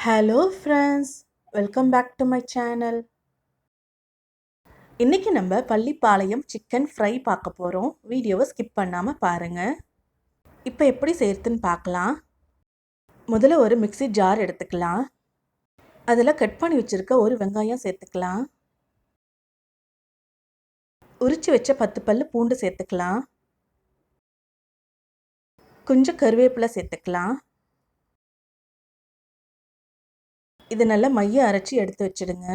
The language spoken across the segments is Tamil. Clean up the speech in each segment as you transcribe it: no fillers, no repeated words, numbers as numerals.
Hello friends, welcome back to my channel. இன்றைக்கி நம்ம பள்ளிப்பாளையம் சிக்கன் ஃப்ரை பார்க்க போகிறோம். வீடியோவை ஸ்கிப் பண்ணாமல் பாருங்கள். இப்போ எப்படி செய்யறதுன்னு பார்க்கலாம். முதல்ல ஒரு மிக்ஸி ஜார் எடுத்துக்கலாம். அதில் கட் பண்ணி வச்சுருக்க ஒரு வெங்காயம் சேர்த்துக்கலாம். உரித்து வச்ச 10 பல்லு பூண்டு சேர்த்துக்கலாம். கொஞ்சம் கருவேப்பிலை சேர்த்துக்கலாம். இது நல்லா மைய அரைச்சி எடுத்து வச்சுடுங்க.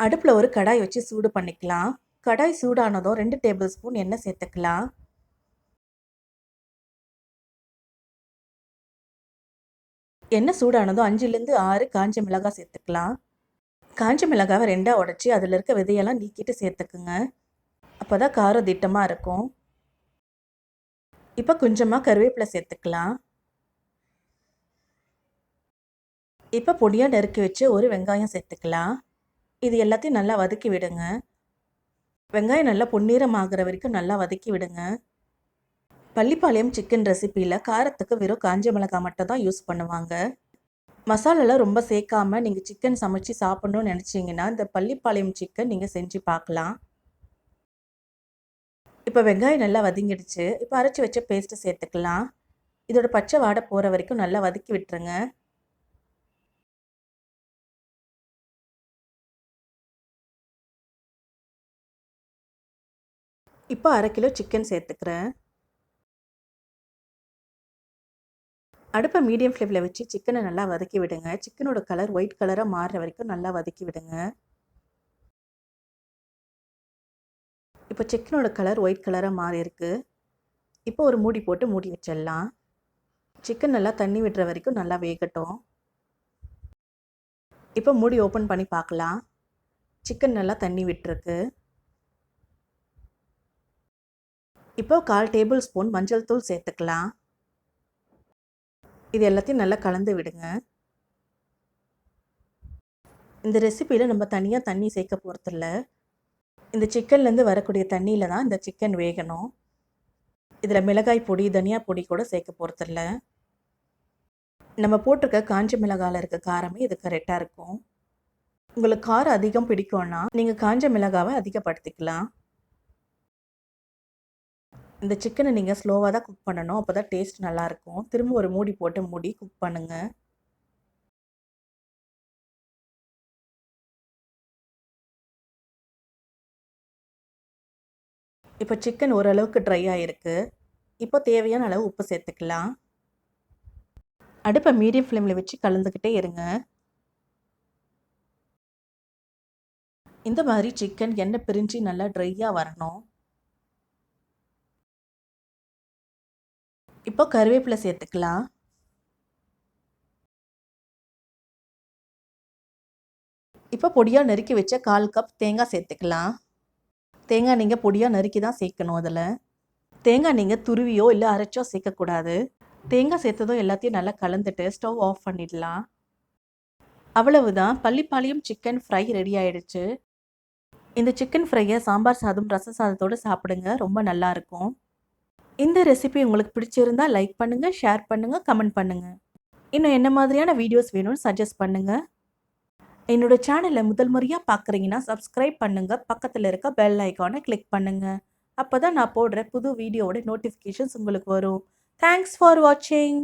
அடுப்பில் ஒரு கடாய் வச்சு சூடு பண்ணிக்கலாம். கடாய் சூடானதும் 2 டேபிள் ஸ்பூன் எண்ணெய் சேர்த்துக்கலாம். எண்ணெய் சூடானதும் 5லேருந்து 6 காஞ்ச மிளகாய் சேர்த்துக்கலாம். காஞ்ச மிளகாவை 2ஆக உடச்சி அதில் இருக்க விதையெல்லாம் நீக்கிட்டு சேர்த்துக்குங்க. அப்போ தான் காரம் திட்டமாக இருக்கும். இப்போ கொஞ்சமாக கருவேப்பிலை சேர்த்துக்கலாம். இப்போ பொடியாக நறுக்கி வச்சு ஒரு வெங்காயம் சேர்த்துக்கலாம். இது எல்லாத்தையும் நல்லா வதக்கி விடுங்க. வெங்காயம் நல்லா பொன்னிறம் ஆகிற வரைக்கும் நல்லா வதக்கி விடுங்க. பள்ளிப்பாளையம் சிக்கன் ரெசிப்பியில் காரத்துக்கு வெறும் காஞ்ச மிளகாய் மட்டும் தான் யூஸ் பண்ணுவாங்க. மசாலாலாம் ரொம்ப சேர்க்காமல் நீங்கள் சிக்கன் சமைச்சு சாப்பிட்ணுன்னு நினச்சிங்கன்னா இந்த பள்ளிப்பாளையம் சிக்கன் நீங்கள் செஞ்சு பார்க்கலாம். இப்போ வெங்காயம் நல்லா வதங்கிடுச்சு. இப்போ அரைச்சி வச்ச பேஸ்ட்டு சேர்த்துக்கலாம். இதோட பச்சை வாடை போகிற வரைக்கும் நல்லா வதக்கி விட்டுருங்க. இப்போ 1/2 கிலோ சிக்கன் சேர்த்துக்கிறேன். அடுப்பை மீடியம் ஃப்ளேமில் வச்சு சிக்கனை நல்லா வதக்கி விடுங்க. சிக்கனோட கலர் ஒயிட் கலராக மாறுற வரைக்கும் நல்லா வதக்கி விடுங்க. இப்போ சிக்கனோட கலர் ஒயிட் கலராக மாறி இருக்கு. இப்போ ஒரு மூடி போட்டு மூடி வச்சிடலாம். சிக்கன் நல்லா தண்ணி விடுற வரைக்கும் நல்லா வேகட்டும். இப்போ மூடி ஓப்பன் பண்ணி பார்க்கலாம். சிக்கன் நல்லா தண்ணி விட்டுருக்கு. இப்போ 1/4 டேபிள் ஸ்பூன் மஞ்சள் தூள் சேர்த்துக்கலாம். இது எல்லாத்தையும் நல்லா கலந்து விடுங்க. இந்த ரெசிப்பியில் நம்ம தனியாக தண்ணி சேர்க்க போகிறதில்ல. இந்த சிக்கன்லேருந்து வரக்கூடிய தண்ணியில் தான் இந்த சிக்கன் வேகணும். இதில் மிளகாய் பொடி, தனியா பொடி கூட சேர்க்க போகிறதில்ல. நம்ம போட்டிருக்க காஞ்ச மிளகாயில் இருக்க காரமே இது கரெக்டாக இருக்கும். உங்களுக்கு காரம் அதிகம் பிடிக்கும்னா நீங்கள் காஞ்ச மிளகாவை அதிகப்படுத்திக்கலாம். இந்த சிக்கனை நீங்கள் ஸ்லோவாக தான் குக் பண்ணணும். அப்போ தான் டேஸ்ட் நல்லாயிருக்கும். திரும்ப ஒரு மூடி போட்டு மூடி குக் பண்ணுங்கள். இப்போ சிக்கன் ஓரளவுக்கு ட்ரை ஆகிருக்கு. இப்போ தேவையான அளவு உப்பு சேர்த்துக்கலாம். அடுப்பை மீடியம் ஃப்ளேமில் வச்சு கலந்துக்கிட்டே இருங்க. இந்த மாதிரி சிக்கன் எண்ணெய் பிரிஞ்சு நல்லா ட்ரையாக வரணும். இப்போ கருவேப்பிலை சேர்த்துக்கலாம். இப்போ பொடியாக நறுக்கி வச்ச 1/4 கப் தேங்காய் சேர்த்துக்கலாம். தேங்காய் நீங்கள் பொடியாக நறுக்கி தான் சேர்க்கணும். அதில் தேங்காய் நீங்கள் துருவியோ இல்லை அரைச்சோ சேர்க்கக்கூடாது. தேங்காய் சேர்த்ததும் எல்லாத்தையும் நல்லா கலந்துட்டு ஸ்டவ் ஆஃப் பண்ணிடலாம். அவ்வளவுதான், பள்ளிப்பாளையம் சிக்கன் ஃப்ரை ரெடி ஆயிடுச்சு. இந்த சிக்கன் ஃப்ரையை சாம்பார் சாதம், ரச சாதத்தோடு சாப்பிடுங்க. ரொம்ப நல்லாயிருக்கும். இந்த ரெசிபி உங்களுக்கு பிடிச்சிருந்தா லைக் பண்ணுங்கள், ஷேர் பண்ணுங்கள், கமெண்ட் பண்ணுங்கள். இன்னும் என்ன மாதிரியான வீடியோஸ் வேணும்னு சஜஸ்ட் பண்ணுங்கள். என்னோட சேனலை முதல் முறையாக பார்க்குறீங்கன்னா சப்ஸ்கிரைப் பண்ணுங்கள். பக்கத்தில் இருக்க பெல் ஐக்கானை கிளிக் பண்ணுங்கள். அப்போ தான் நான் போடுற புது வீடியோவோட நோட்டிஃபிகேஷன்ஸ் உங்களுக்கு வரும். தேங்க்ஸ் ஃபார் வாட்சிங்.